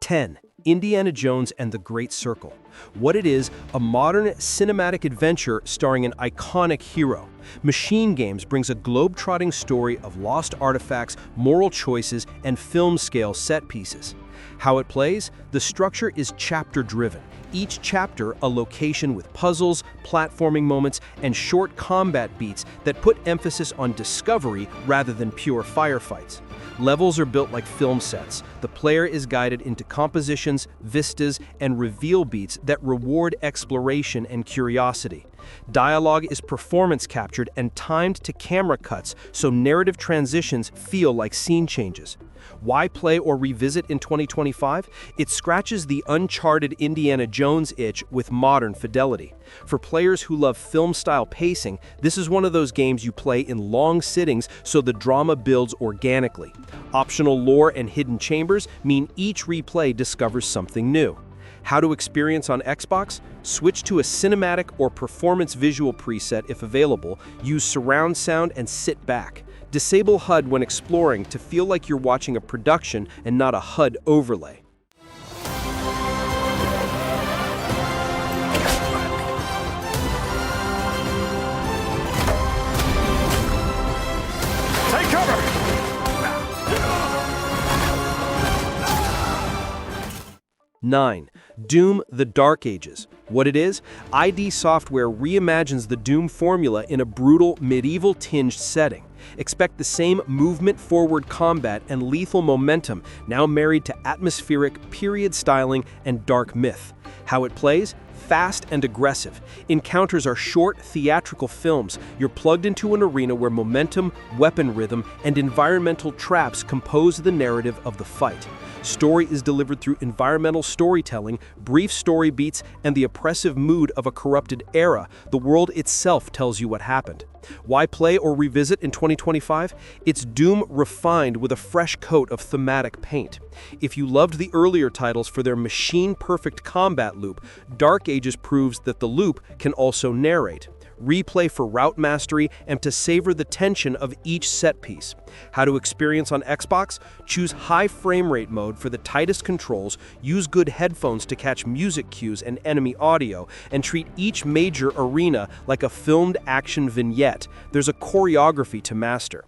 10. Indiana Jones and the Great Circle. What it is, a modern cinematic adventure starring an iconic hero. Machine Games brings a globe-trotting story of lost artifacts, moral choices, and film-scale set pieces. How it plays? The structure is chapter-driven. Each chapter a location with puzzles, platforming moments, and short combat beats that put emphasis on discovery rather than pure firefights. Levels are built like film sets. The player is guided into compositions, vistas, and reveal beats that reward exploration and curiosity. Dialogue is performance captured and timed to camera cuts so narrative transitions feel like scene changes. Why play or revisit in 2025? It scratches the uncharted Indiana Jones itch with modern fidelity. For players who love film-style pacing, this is one of those games you play in long sittings so the drama builds organically. Optional lore and hidden chambers mean each replay discovers something new. How to experience on Xbox? Switch to a cinematic or performance visual preset if available, use surround sound and sit back. Disable HUD when exploring to feel like you're watching a production and not a HUD overlay. Take cover! 9. Doom: The Dark Ages. What it is? ID Software reimagines the Doom formula in a brutal, medieval-tinged setting. Expect the same movement-forward combat and lethal momentum, now married to atmospheric, period styling, and dark myth. How it plays? Fast and aggressive. Encounters are short, theatrical films. You're plugged into an arena where momentum, weapon rhythm, and environmental traps compose the narrative of the fight. Story is delivered through environmental storytelling, brief story beats, and the oppressive mood of a corrupted era. The world itself tells you what happened. Why play or revisit in 2025? It's Doom refined with a fresh coat of thematic paint. If you loved the earlier titles for their machine-perfect combat loop, Dark Ages proves that the loop can also narrate. Replay for route mastery and to savor the tension of each set piece. How to experience on Xbox? Choose high frame rate mode for the tightest controls, use good headphones to catch music cues and enemy audio, and treat each major arena like a filmed action vignette. There's a choreography to master.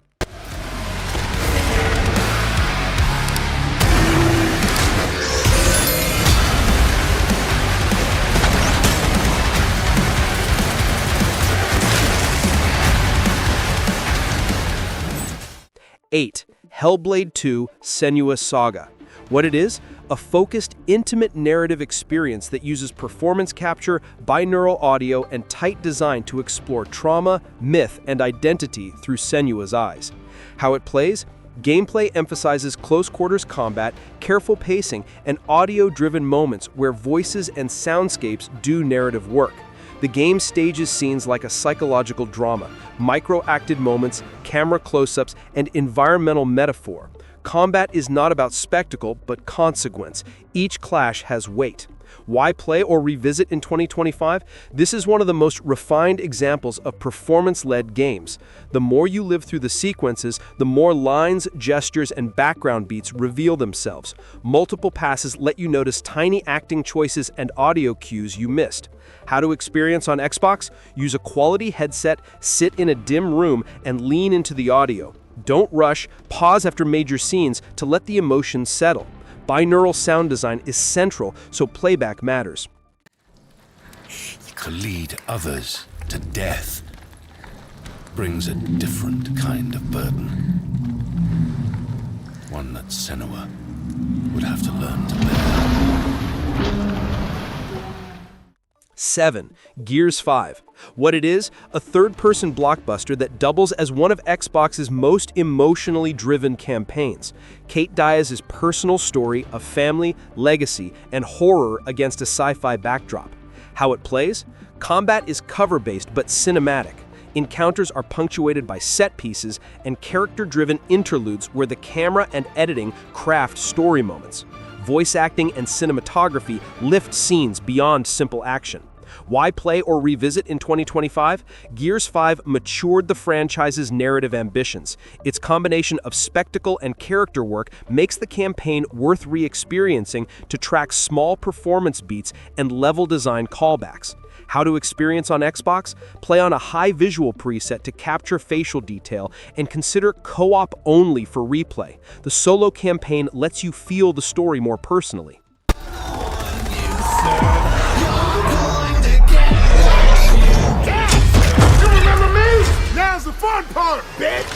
Eight. Hellblade 2: Senua Saga. What it is? A focused, intimate narrative experience that uses performance capture, binaural audio, and tight design to explore trauma, myth, and identity through Senua's eyes. How it plays? Gameplay emphasizes close-quarters combat, careful pacing, and audio-driven moments where voices and soundscapes do narrative work. The game stages scenes like a psychological drama, micro-acted moments, camera close-ups, and environmental metaphor. Combat is not about spectacle, but consequence. Each clash has weight. Why play or revisit in 2025? This is one of the most refined examples of performance-led games. The more you live through the sequences, the more lines, gestures, and background beats reveal themselves. Multiple passes let you notice tiny acting choices and audio cues you missed. How to experience on Xbox? Use a quality headset, sit in a dim room, and lean into the audio. Don't rush, pause after major scenes to let the emotions settle. Binaural sound design is central, so playback matters. To lead others to death brings a different kind of burden. One that Senua would have to learn to bear. 7. Gears 5. What it is? A third-person blockbuster that doubles as one of Xbox's most emotionally driven campaigns. Kate Diaz's personal story of family, legacy, and horror against a sci-fi backdrop. How it plays? Combat is cover-based but cinematic. Encounters are punctuated by set pieces and character-driven interludes where the camera and editing craft story moments. Voice acting and cinematography lift scenes beyond simple action. Why play or revisit in 2025? Gears 5 matured the franchise's narrative ambitions. Its combination of spectacle and character work makes the campaign worth re-experiencing to track small performance beats and level design callbacks. How to experience on Xbox? Play on a high visual preset to capture facial detail and consider co-op only for replay. The solo campaign lets you feel the story more personally. Now's the fun part, bitch!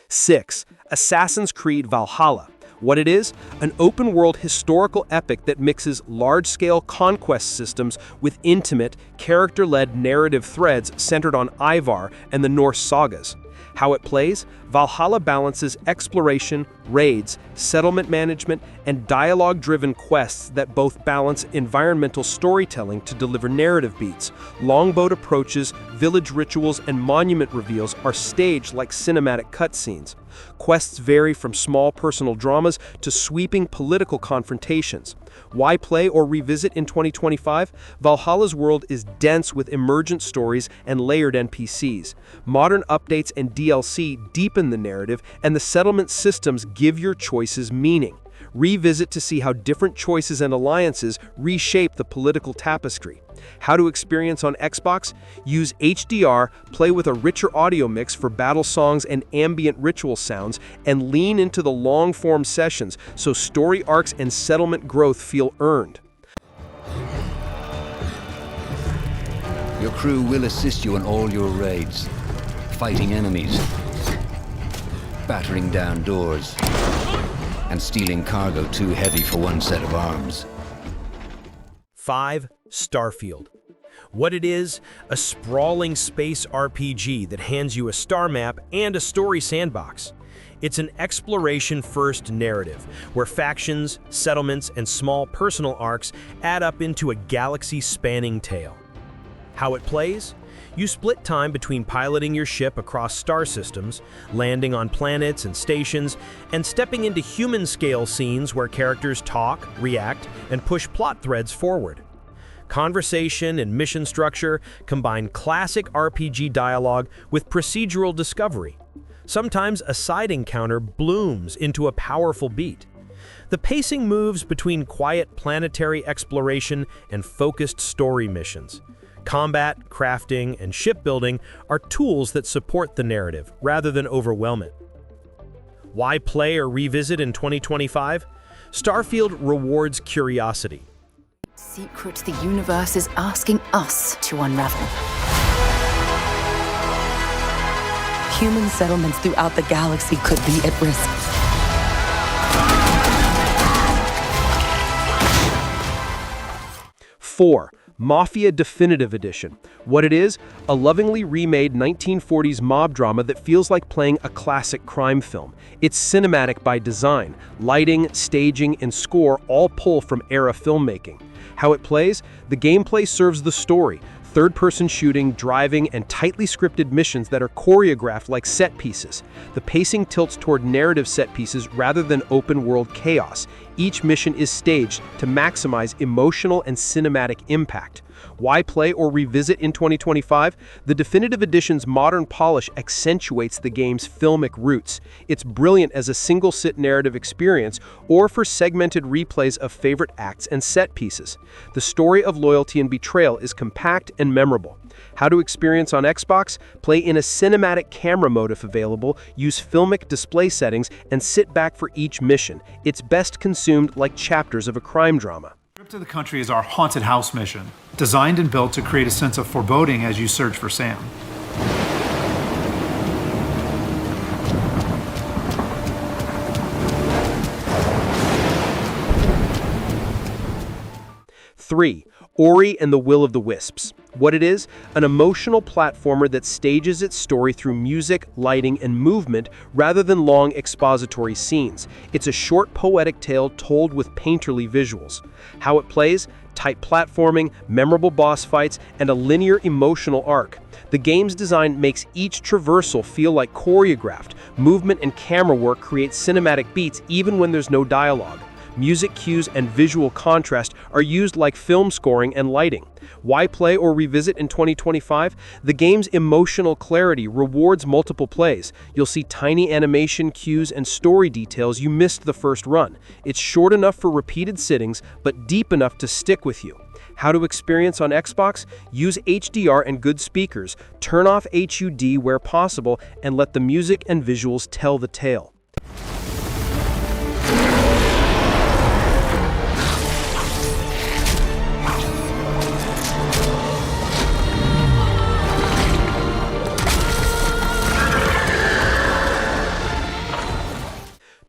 6. Assassin's Creed Valhalla. What it is? An open-world historical epic that mixes large-scale conquest systems with intimate, character-led narrative threads centered on Ivar and the Norse sagas. How it plays? Valhalla balances exploration, raids, settlement management, and dialogue-driven quests that both balance environmental storytelling to deliver narrative beats. Longboat approaches, village rituals, and monument reveals are staged like cinematic cutscenes. Quests vary from small personal dramas to sweeping political confrontations. Why play or revisit in 2025? Valhalla's world is dense with emergent stories and layered NPCs. Modern updates and DLC deepen the narrative, and the settlement systems give your choices meaning. Revisit to see how different choices and alliances reshape the political tapestry. How to experience on Xbox? Use HDR, play with a richer audio mix for battle songs and ambient ritual sounds, and lean into the long-form sessions so story arcs and settlement growth feel earned. Your crew will assist you in all your raids, fighting enemies, battering down doors, and stealing cargo too heavy for one set of arms. 5. Starfield. What it is? A sprawling space RPG that hands you a star map and a story sandbox. It's an exploration-first narrative, where factions, settlements, and small personal arcs add up into a galaxy-spanning tale. How it plays? You split time between piloting your ship across star systems, landing on planets and stations, and stepping into human-scale scenes where characters talk, react, and push plot threads forward. Conversation and mission structure combine classic RPG dialogue with procedural discovery. Sometimes a side encounter blooms into a powerful beat. The pacing moves between quiet planetary exploration and focused story missions. Combat, crafting, and shipbuilding are tools that support the narrative rather than overwhelm it. Why play or revisit in 2025? Starfield rewards curiosity. Secret the universe is asking us to unravel. Human settlements throughout the galaxy could be at risk. Four. Mafia Definitive Edition. What it is? A lovingly remade 1940s mob drama that feels like playing a classic crime film. It's cinematic by design. Lighting, staging, and score all pull from era filmmaking. How it plays? The gameplay serves the story. Third-person shooting, driving, and tightly scripted missions that are choreographed like set pieces. The pacing tilts toward narrative set pieces rather than open-world chaos. Each mission is staged to maximize emotional and cinematic impact. Why play or revisit in 2025? The Definitive Edition's modern polish accentuates the game's filmic roots. It's brilliant as a single-sit narrative experience or for segmented replays of favorite acts and set pieces. The story of loyalty and betrayal is compact and memorable. How to experience on Xbox? Play in a cinematic camera mode if available, use filmic display settings, and sit back for each mission. It's best consumed like chapters of a crime drama. Trip to the Country is our haunted house mission, designed and built to create a sense of foreboding as you search for Sam. Three. Ori and the Will of the Wisps. What it is? An emotional platformer that stages its story through music, lighting, and movement rather than long expository scenes. It's a short poetic tale told with painterly visuals. How it plays? tight platforming, memorable boss fights, and a linear emotional arc. The game's design makes each traversal feel like choreographed. Movement and camera work create cinematic beats even when there's no dialogue. Music cues and visual contrast are used like film scoring and lighting. Why play or revisit in 2025? The game's emotional clarity rewards multiple plays. You'll see tiny animation cues and story details you missed the first run. It's short enough for repeated sittings, but deep enough to stick with you. How to experience on Xbox? Use HDR and good speakers, turn off HUD where possible, and let the music and visuals tell the tale.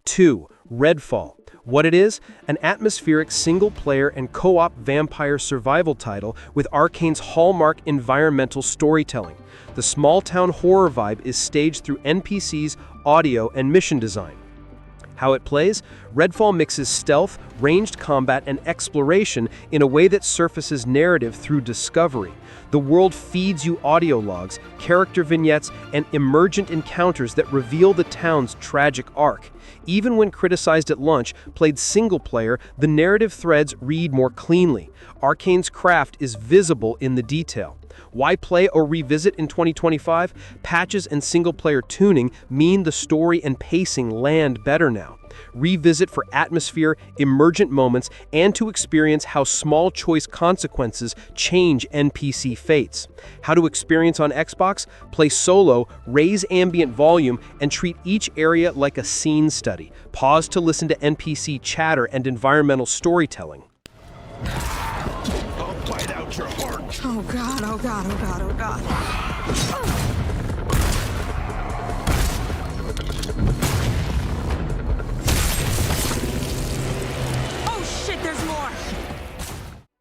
Two, Redfall. What it is? An atmospheric single-player and co-op vampire survival title with Arcane's hallmark environmental storytelling. The small-town horror vibe is staged through NPCs, audio, and mission design. How it plays? Redfall mixes stealth, ranged combat, and exploration in a way that surfaces narrative through discovery. The world feeds you audio logs, character vignettes, and emergent encounters that reveal the town's tragic arc. Even when criticized at launch, played single-player, the narrative threads read more cleanly. Arcane's craft is visible in the detail. Why play or revisit in 2025? Patches and single-player tuning mean the story and pacing land better now. Revisit for atmosphere, emergent moments, and to experience how small choice consequences change NPC fates. How to experience on Xbox? Play solo, raise ambient volume, and treat each area like a scene study. Pause to listen to NPC chatter and environmental storytelling. I'll bite out your heart. Oh god, oh god, oh god, oh god. Oh shit, there's more!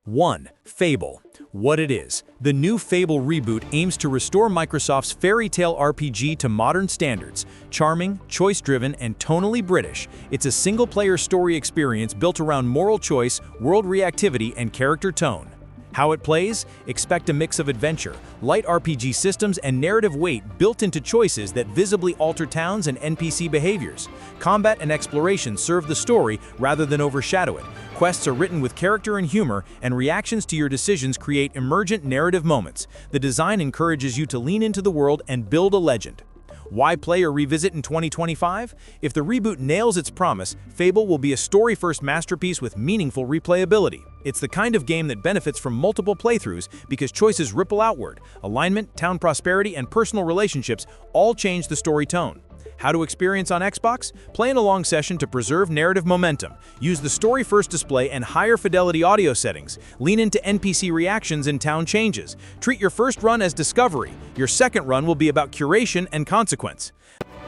1. Fable. What it is. The new Fable reboot aims to restore Microsoft's fairy tale RPG to modern standards. Charming, choice-driven, and tonally British, it's a single-player story experience built around moral choice, world reactivity, and character tone. How it plays? Expect a mix of adventure, light RPG systems, and narrative weight built into choices that visibly alter towns and NPC behaviors. Combat and exploration serve the story rather than overshadow it. Quests are written with character and humor, and reactions to your decisions create emergent narrative moments. The design encourages you to lean into the world and build a legend. Why play or revisit in 2025? If the reboot nails its promise, Fable will be a story-first masterpiece with meaningful replayability. It's the kind of game that benefits from multiple playthroughs because choices ripple outward. Alignment, town prosperity, and personal relationships all change the story tone. How to experience on Xbox? Play in a long session to preserve narrative momentum. Use the story-first display and higher fidelity audio settings. Lean into NPC reactions and town changes. Treat your first run as discovery. Your second run will be about curation and consequence.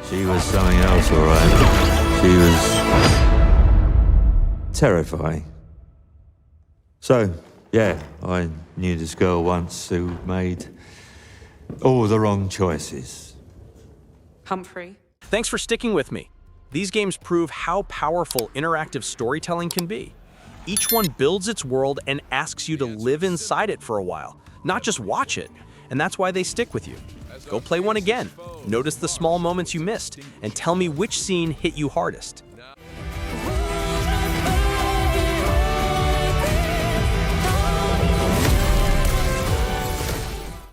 She was something else, all right. She was terrifying. So, yeah, I knew this girl once who made all the wrong choices. Humphrey. Thanks for sticking with me. These games prove how powerful interactive storytelling can be. Each one builds its world and asks you to live inside it for a while, not just watch it. And that's why they stick with you. Go play one again. Notice the small moments you missed, and tell me which scene hit you hardest.